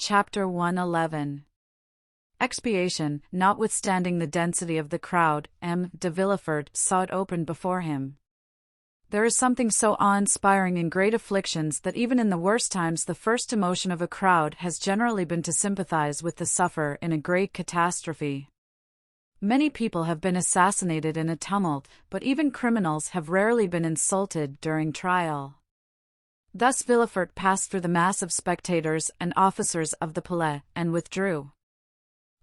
Chapter 111. Expiation. Notwithstanding the density of the crowd, M. de Villefort saw it open before him. There is something so awe-inspiring in great afflictions that even in the worst times the first emotion of a crowd has generally been to sympathize with the sufferer in a great catastrophe. Many people have been assassinated in a tumult, but even criminals have rarely been insulted during trial. Thus Villefort passed through the mass of spectators and officers of the Palais, and withdrew.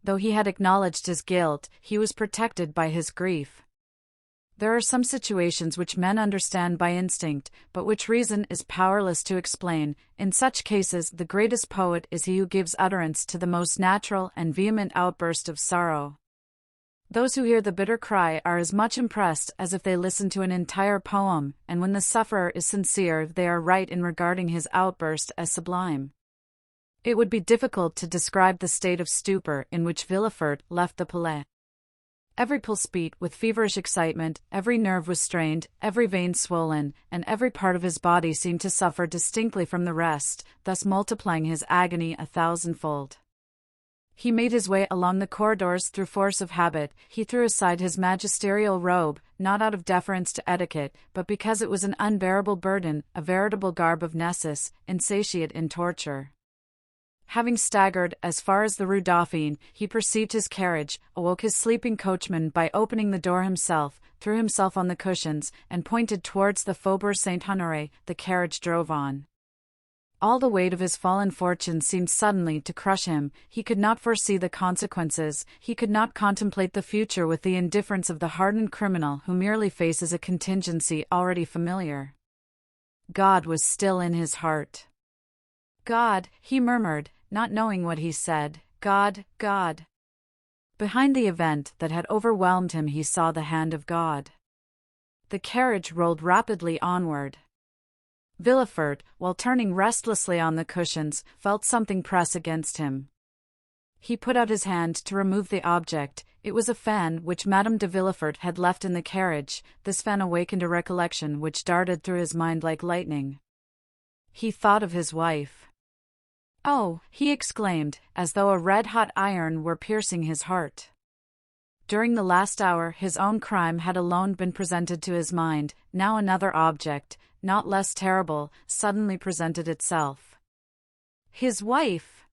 Though he had acknowledged his guilt, he was protected by his grief. There are some situations which men understand by instinct, but which reason is powerless to explain. In such cases, the greatest poet is he who gives utterance to the most natural and vehement outburst of sorrow. Those who hear the bitter cry are as much impressed as if they listened to an entire poem, and when the sufferer is sincere, they are right in regarding his outburst as sublime. It would be difficult to describe the state of stupor in which Villefort left the Palais. Every pulse beat with feverish excitement, every nerve was strained, every vein swollen, and every part of his body seemed to suffer distinctly from the rest, thus multiplying his agony 1,000-fold. He made his way along the corridors through force of habit. He threw aside his magisterial robe, not out of deference to etiquette, but because it was an unbearable burden, a veritable garb of Nessus, insatiate in torture. Having staggered as far as the Rue Dauphine, he perceived his carriage, awoke his sleeping coachman by opening the door himself, threw himself on the cushions, and pointed towards the Faubourg Saint-Honoré. The carriage drove on. All the weight of his fallen fortune seemed suddenly to crush him. He could not foresee the consequences, he could not contemplate the future with the indifference of the hardened criminal who merely faces a contingency already familiar. God was still in his heart. God, he murmured, not knowing what he said. God, God. Behind the event that had overwhelmed him he saw the hand of God. The carriage rolled rapidly onward. Villefort, while turning restlessly on the cushions, felt something press against him. He put out his hand to remove the object. It was a fan which Madame de Villefort had left in the carriage. This fan awakened a recollection which darted through his mind like lightning. He thought of his wife. "Oh!" he exclaimed, as though a red-hot iron were piercing his heart. During the last hour his own crime had alone been presented to his mind. Now another object, not less terrible, suddenly presented itself. His wife!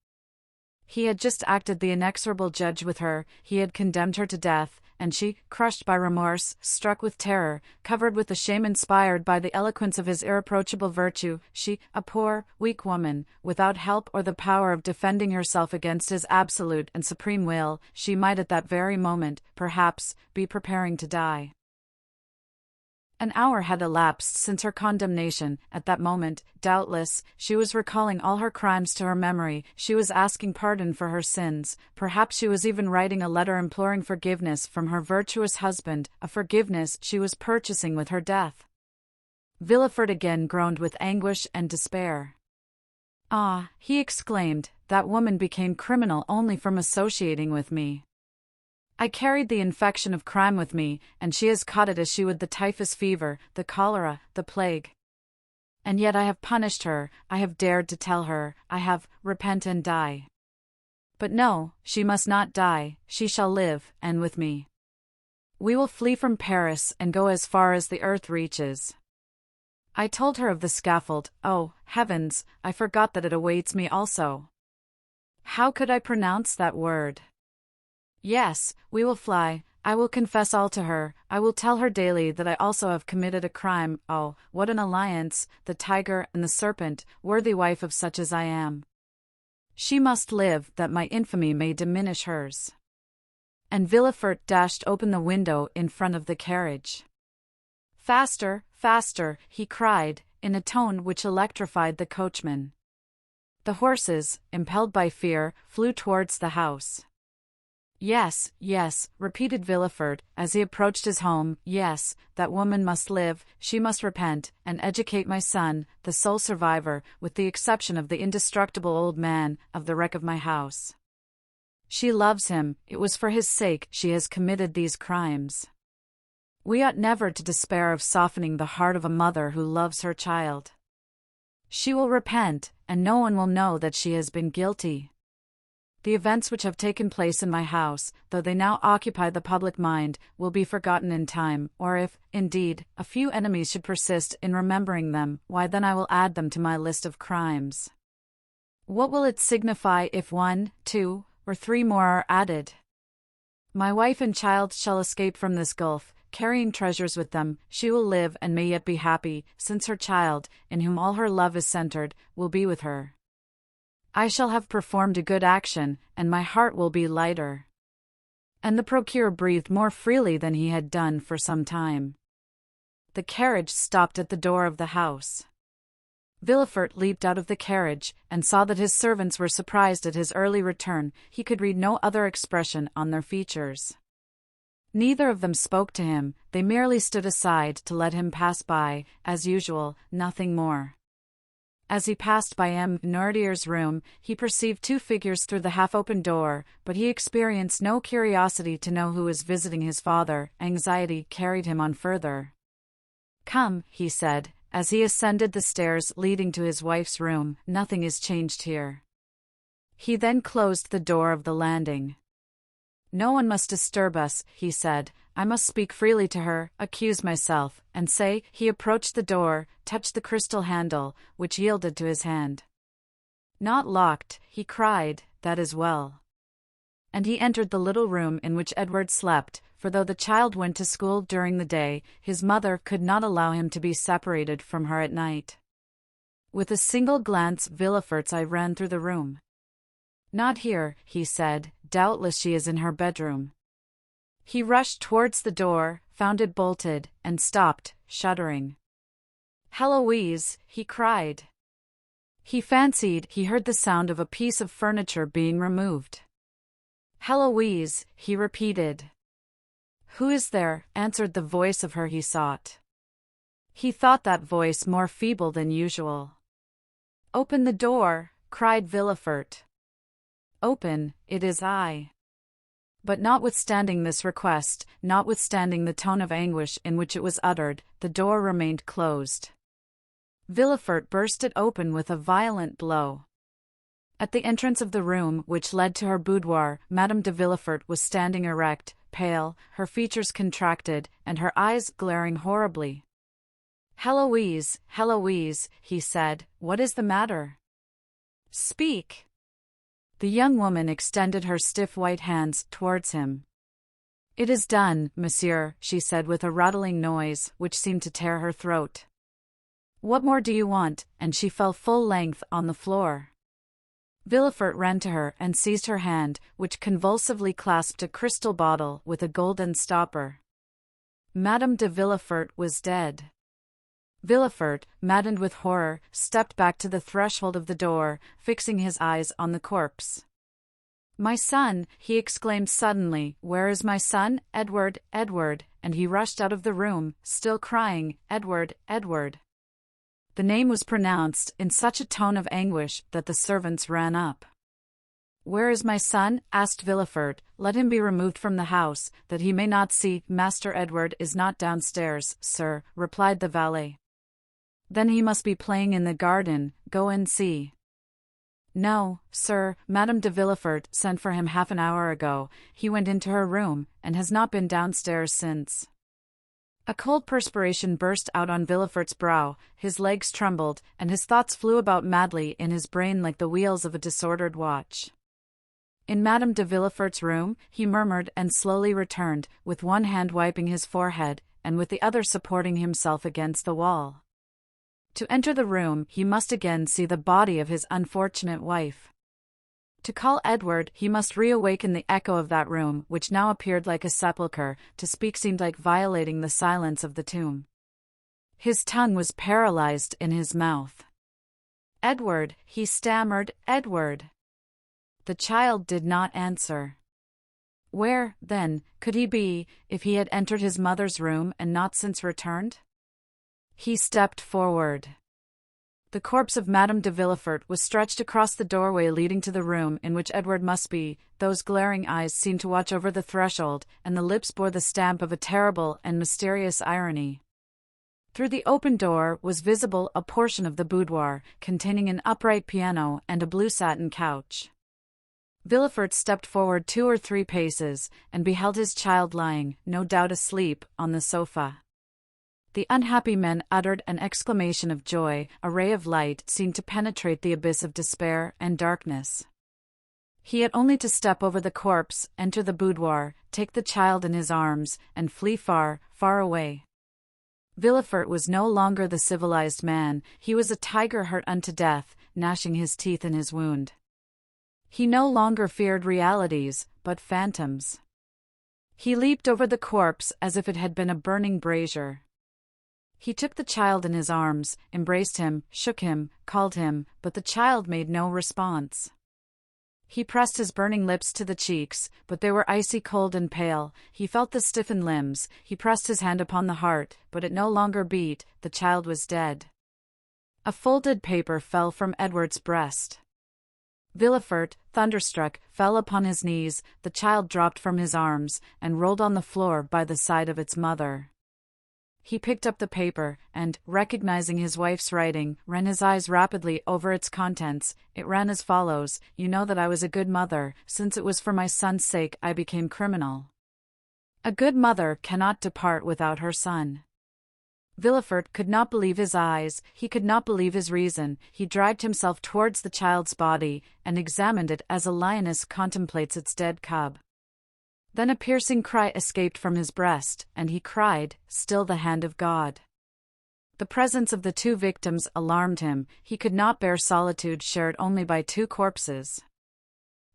He had just acted the inexorable judge with her, he had condemned her to death, and she, crushed by remorse, struck with terror, covered with the shame inspired by the eloquence of his irreproachable virtue, she, a poor, weak woman, without help or the power of defending herself against his absolute and supreme will, she might at that very moment, perhaps, be preparing to die. An hour had elapsed since her condemnation. At that moment, doubtless, she was recalling all her crimes to her memory, she was asking pardon for her sins, perhaps she was even writing a letter imploring forgiveness from her virtuous husband, a forgiveness she was purchasing with her death. Villefort again groaned with anguish and despair. "Ah," he exclaimed, "that woman became criminal only from associating with me. I carried the infection of crime with me, and she has caught it as she would the typhus fever, the cholera, the plague. And yet I have punished her, I have dared to tell her, I have, repent and die. But no, she must not die, she shall live, and with me. We will flee from Paris and go as far as the earth reaches." I told her of the scaffold. Oh, heavens, I forgot that it awaits me also. How could I pronounce that word? Yes, we will fly, I will confess all to her, I will tell her daily that I also have committed a crime. Oh, what an alliance, the tiger and the serpent, worthy wife of such as I am. She must live that my infamy may diminish hers. And Villefort dashed open the window in front of the carriage. "Faster, faster," he cried, in a tone which electrified the coachman. The horses, impelled by fear, flew towards the house. "Yes, yes," repeated Villefort, as he approached his home, "yes, that woman must live, she must repent, and educate my son, the sole survivor, with the exception of the indestructible old man, of the wreck of my house. She loves him, it was for his sake she has committed these crimes. We ought never to despair of softening the heart of a mother who loves her child. She will repent, and no one will know that she has been guilty." The events which have taken place in my house, though they now occupy the public mind, will be forgotten in time, or if, indeed, a few enemies should persist in remembering them, why then I will add them to my list of crimes. What will it signify if 1, 2, or 3 more are added? My wife and child shall escape from this gulf, carrying treasures with them. She will live and may yet be happy, since her child, in whom all her love is centered, will be with her. I shall have performed a good action, and my heart will be lighter. And the procureur breathed more freely than he had done for some time. The carriage stopped at the door of the house. Villefort leaped out of the carriage, and saw that his servants were surprised at his early return. He could read no other expression on their features. Neither of them spoke to him, they merely stood aside to let him pass by, as usual, nothing more. As he passed by M. Noirtier's room, he perceived 2 figures through the half-open door, but he experienced no curiosity to know who was visiting his father. Anxiety carried him on further. "Come," he said, as he ascended the stairs leading to his wife's room, "nothing is changed here." He then closed the door of the landing. "No one must disturb us," he said. "I must speak freely to her, accuse myself, and say." He approached the door, touched the crystal handle, which yielded to his hand. "Not locked," he cried, "that is well." And he entered the little room in which Edward slept, for though the child went to school during the day, his mother could not allow him to be separated from her at night. With a single glance Villefort's eye ran through the room. "Not here," he said, "doubtless she is in her bedroom." He rushed towards the door, found it bolted, and stopped, shuddering. "Heloise!" he cried. He fancied he heard the sound of a piece of furniture being removed. "Heloise!" he repeated. "Who is there?" answered the voice of her he sought. He thought that voice more feeble than usual. "Open the door!" cried Villefort. "Open, it is I." But notwithstanding this request, notwithstanding the tone of anguish in which it was uttered, the door remained closed. Villefort burst it open with a violent blow. At the entrance of the room which led to her boudoir, Madame de Villefort was standing erect, pale, her features contracted, and her eyes glaring horribly. "Heloise, Heloise," he said, "what is the matter? Speak." The young woman extended her stiff white hands towards him. "It is done, monsieur," she said with a rattling noise which seemed to tear her throat. "What more do you want?" And she fell full length on the floor. Villefort ran to her and seized her hand, which convulsively clasped a crystal bottle with a golden stopper. Madame de Villefort was dead. Villefort, maddened with horror, stepped back to the threshold of the door, fixing his eyes on the corpse. "My son!" he exclaimed suddenly. "Where is my son? Edward, Edward!" And he rushed out of the room, still crying, "Edward, Edward!" The name was pronounced in such a tone of anguish that the servants ran up. "Where is my son?" asked Villefort. "Let him be removed from the house, that he may not see." "Master Edward is not downstairs, sir," replied the valet. "Then he must be playing in the garden. Go and see." "No, sir, Madame de Villefort sent for him half an hour ago. He went into her room, and has not been downstairs since." A cold perspiration burst out on Villefort's brow, his legs trembled, and his thoughts flew about madly in his brain like the wheels of a disordered watch. In Madame de Villefort's room, he murmured and slowly returned, with one hand wiping his forehead, and with the other supporting himself against the wall. To enter the room, he must again see the body of his unfortunate wife. To call Edward, he must reawaken the echo of that room, which now appeared like a sepulchre. To speak seemed like violating the silence of the tomb. His tongue was paralyzed in his mouth. "Edward," he stammered, "Edward." The child did not answer. Where, then, could he be, if he had entered his mother's room and not since returned? He stepped forward. The corpse of Madame de Villefort was stretched across the doorway leading to the room in which Edward must be. Those glaring eyes seemed to watch over the threshold, and the lips bore the stamp of a terrible and mysterious irony. Through the open door was visible a portion of the boudoir, containing an upright piano and a blue satin couch. Villefort stepped forward 2 or 3 paces, and beheld his child lying, no doubt asleep, on the sofa. The unhappy man uttered an exclamation of joy. A ray of light seemed to penetrate the abyss of despair and darkness. He had only to step over the corpse, enter the boudoir, take the child in his arms, and flee far, far away. Villefort was no longer the civilized man, he was a tiger hurt unto death, gnashing his teeth in his wound. He no longer feared realities, but phantoms. He leaped over the corpse as if it had been a burning brazier. He took the child in his arms, embraced him, shook him, called him, but the child made no response. He pressed his burning lips to the cheeks, but they were icy cold and pale. He felt the stiffened limbs. He pressed his hand upon the heart, but it no longer beat. The child was dead. A folded paper fell from Edward's breast. Villefort, thunderstruck, fell upon his knees. The child dropped from his arms, and rolled on the floor by the side of its mother. He picked up the paper, and, recognizing his wife's writing, ran his eyes rapidly over its contents. It ran as follows: "You know that I was a good mother. Since it was for my son's sake I became criminal. A good mother cannot depart without her son." Villefort could not believe his eyes, he could not believe his reason. He dragged himself towards the child's body, and examined it as a lioness contemplates its dead cub. Then a piercing cry escaped from his breast, and he cried, "Still the hand of God." The presence of the 2 victims alarmed him. He could not bear solitude shared only by 2 corpses.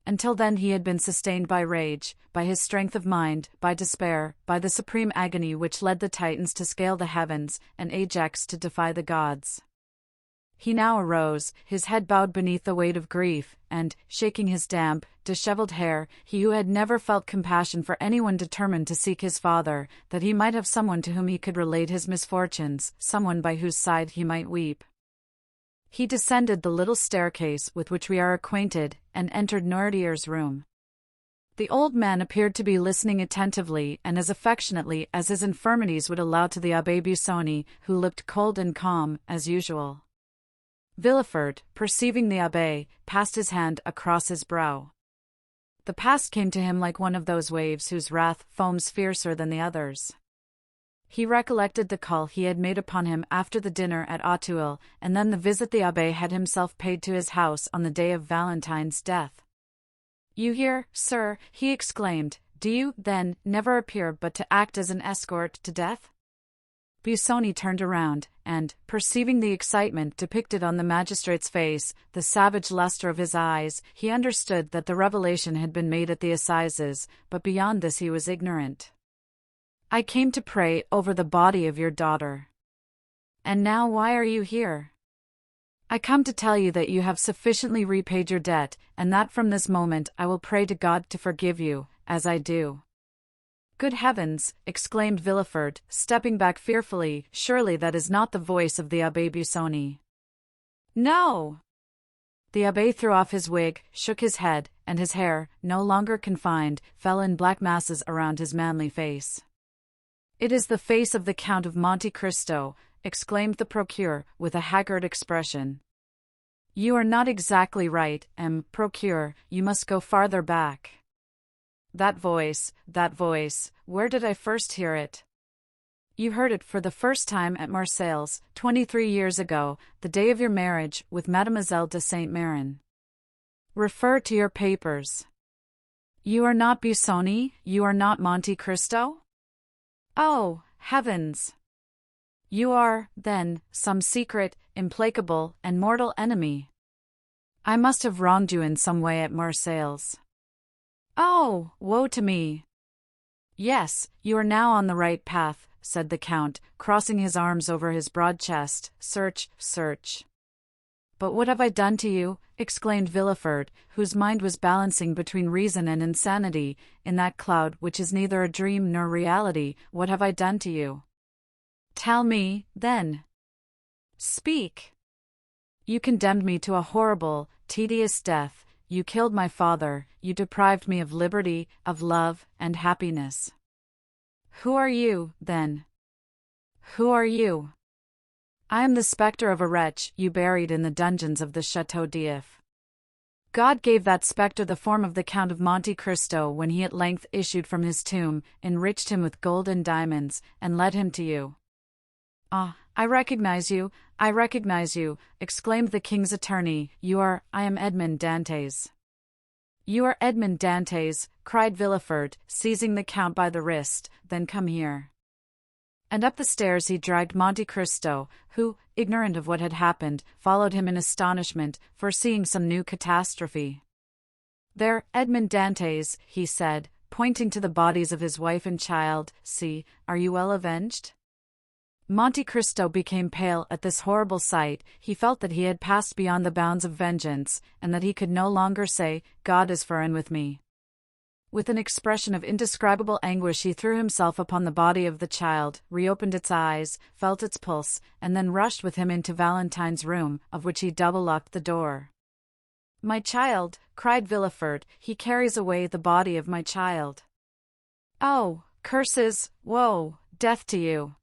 Until then he had been sustained by rage, by his strength of mind, by despair, by the supreme agony which led the Titans to scale the heavens, and Ajax to defy the gods. He now arose, his head bowed beneath the weight of grief, and, shaking his damp, disheveled hair, he who had never felt compassion for anyone determined to seek his father, that he might have someone to whom he could relate his misfortunes, someone by whose side he might weep. He descended the little staircase with which we are acquainted, and entered Noirtier's room. The old man appeared to be listening attentively and as affectionately as his infirmities would allow to the Abbé Busoni, who looked cold and calm, as usual. Villefort, perceiving the abbé, passed his hand across his brow. The past came to him like one of those waves whose wrath foams fiercer than the others. He recollected the call he had made upon him after the dinner at Auteuil, and then the visit the abbé had himself paid to his house on the day of Valentine's death. "You here, sir?" he exclaimed. "Do you, then, never appear but to act as an escort to death?" Busoni turned around, and, perceiving the excitement depicted on the magistrate's face, the savage luster of his eyes, he understood that the revelation had been made at the assizes, but beyond this he was ignorant. "I came to pray over the body of your daughter." "And now why are you here?" "I come to tell you that you have sufficiently repaid your debt, and that from this moment I will pray to God to forgive you, as I do." "Good heavens!" exclaimed Villefort, stepping back fearfully. "Surely that is not the voice of the Abbé Busoni." "No!" The abbé threw off his wig, shook his head, and his hair, no longer confined, fell in black masses around his manly face. "It is the face of the Count of Monte Cristo," exclaimed the procureur, with a haggard expression. "You are not exactly right, procureur, you must go farther back. That voice, where did I first hear it?" "You heard it for the first time at Marseilles, 23 years ago, the day of your marriage with Mademoiselle de Saint-Méran. Refer to your papers. You are not Busoni, you are not Monte Cristo? Oh, heavens! You are, then, some secret, implacable, and mortal enemy. I must have wronged you in some way at Marseilles. Oh, woe to me!" "Yes, you are now on the right path," said the Count, crossing his arms over his broad chest. "Search. "But what have I done to you?" exclaimed Villefort, whose mind was balancing between reason and insanity, in that cloud which is neither a dream nor reality. "What have I done to you? Tell me, then. Speak." "You condemned me to a horrible, tedious death. You killed my father, you deprived me of liberty, of love, and happiness. Who are you, then? Who are you?" "I am the spectre of a wretch you buried in the dungeons of the Château d'If." God gave that spectre the form of the Count of Monte Cristo when he at length issued from his tomb, enriched him with gold and diamonds, and led him to you. "Ah, I recognize you, I recognize you," exclaimed the king's attorney. I am Edmond Dantès." "You are Edmond Dantès," cried Villefort, seizing the count by the wrist. "Then come here." And up the stairs he dragged Monte Cristo, who, ignorant of what had happened, followed him in astonishment, foreseeing some new catastrophe. "There, Edmond Dantès," he said, pointing to the bodies of his wife and child, "see, are you well avenged?" Monte Cristo became pale at this horrible sight. He felt that he had passed beyond the bounds of vengeance, and that he could no longer say, "God is for and with me." With an expression of indescribable anguish he threw himself upon the body of the child, reopened its eyes, felt its pulse, and then rushed with him into Valentine's room, of which he double-locked the door. "My child!" cried Villefort, "he carries away the body of my child. Oh, curses, woe, death to you!"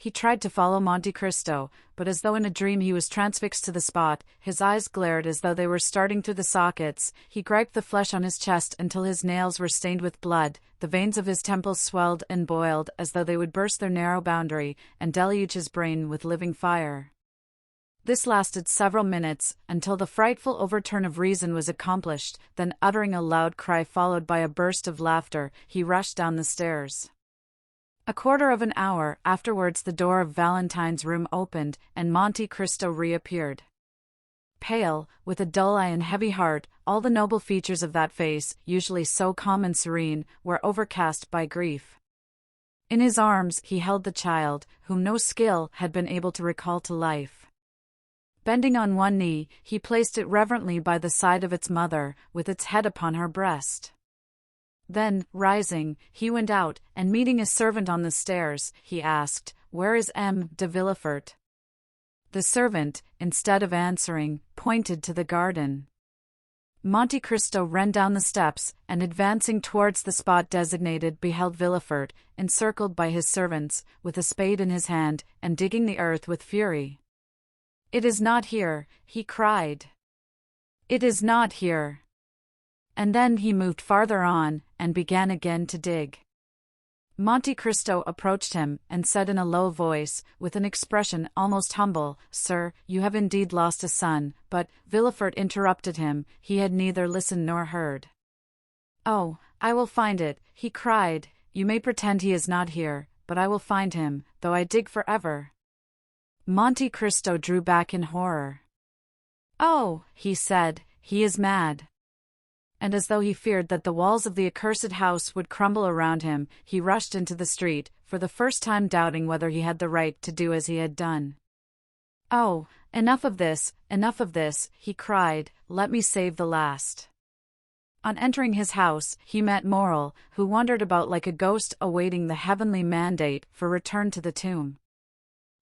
He tried to follow Monte Cristo, but as though in a dream he was transfixed to the spot. His eyes glared as though they were starting through the sockets. He griped the flesh on his chest until his nails were stained with blood. The veins of his temples swelled and boiled as though they would burst their narrow boundary and deluge his brain with living fire. This lasted several minutes, until the frightful overturn of reason was accomplished. Then, uttering a loud cry followed by a burst of laughter, he rushed down the stairs. A quarter of an hour afterwards the door of Valentine's room opened, and Monte Cristo reappeared. Pale, with a dull eye and heavy heart, all the noble features of that face, usually so calm and serene, were overcast by grief. In his arms he held the child, whom no skill had been able to recall to life. Bending on one knee, he placed it reverently by the side of its mother, with its head upon her breast. Then, rising, he went out, and meeting a servant on the stairs, he asked, "Where is M. de Villefort?" The servant, instead of answering, pointed to the garden. Monte Cristo ran down the steps, and advancing towards the spot designated beheld Villefort, encircled by his servants, with a spade in his hand, and digging the earth with fury. "It is not here," he cried. "It is not here." And then he moved farther on, and began again to dig. Monte Cristo approached him, and said in a low voice, with an expression almost humble, "Sir, you have indeed lost a son," but Villefort interrupted him. He had neither listened nor heard. "Oh, I will find it," he cried. "You may pretend he is not here, but I will find him, though I dig forever." Monte Cristo drew back in horror. "Oh," he said, "he is mad." And as though he feared that the walls of the accursed house would crumble around him, he rushed into the street, for the first time doubting whether he had the right to do as he had done. "Oh, enough of this," he cried, "let me save the last." On entering his house, he met Morrel, who wandered about like a ghost awaiting the heavenly mandate for return to the tomb.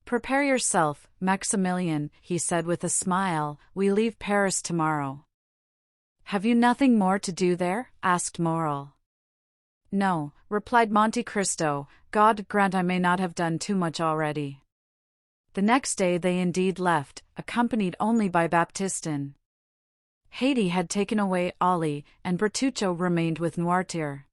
"Prepare yourself, Maximilian," he said with a smile, "we leave Paris tomorrow." "Have you nothing more to do there?" asked Morrel. "No," replied Monte Cristo, "God grant I may not have done too much already." The next day they indeed left, accompanied only by Baptistin. Haydée had taken away Ollie, and Bertuccio remained with Noirtier.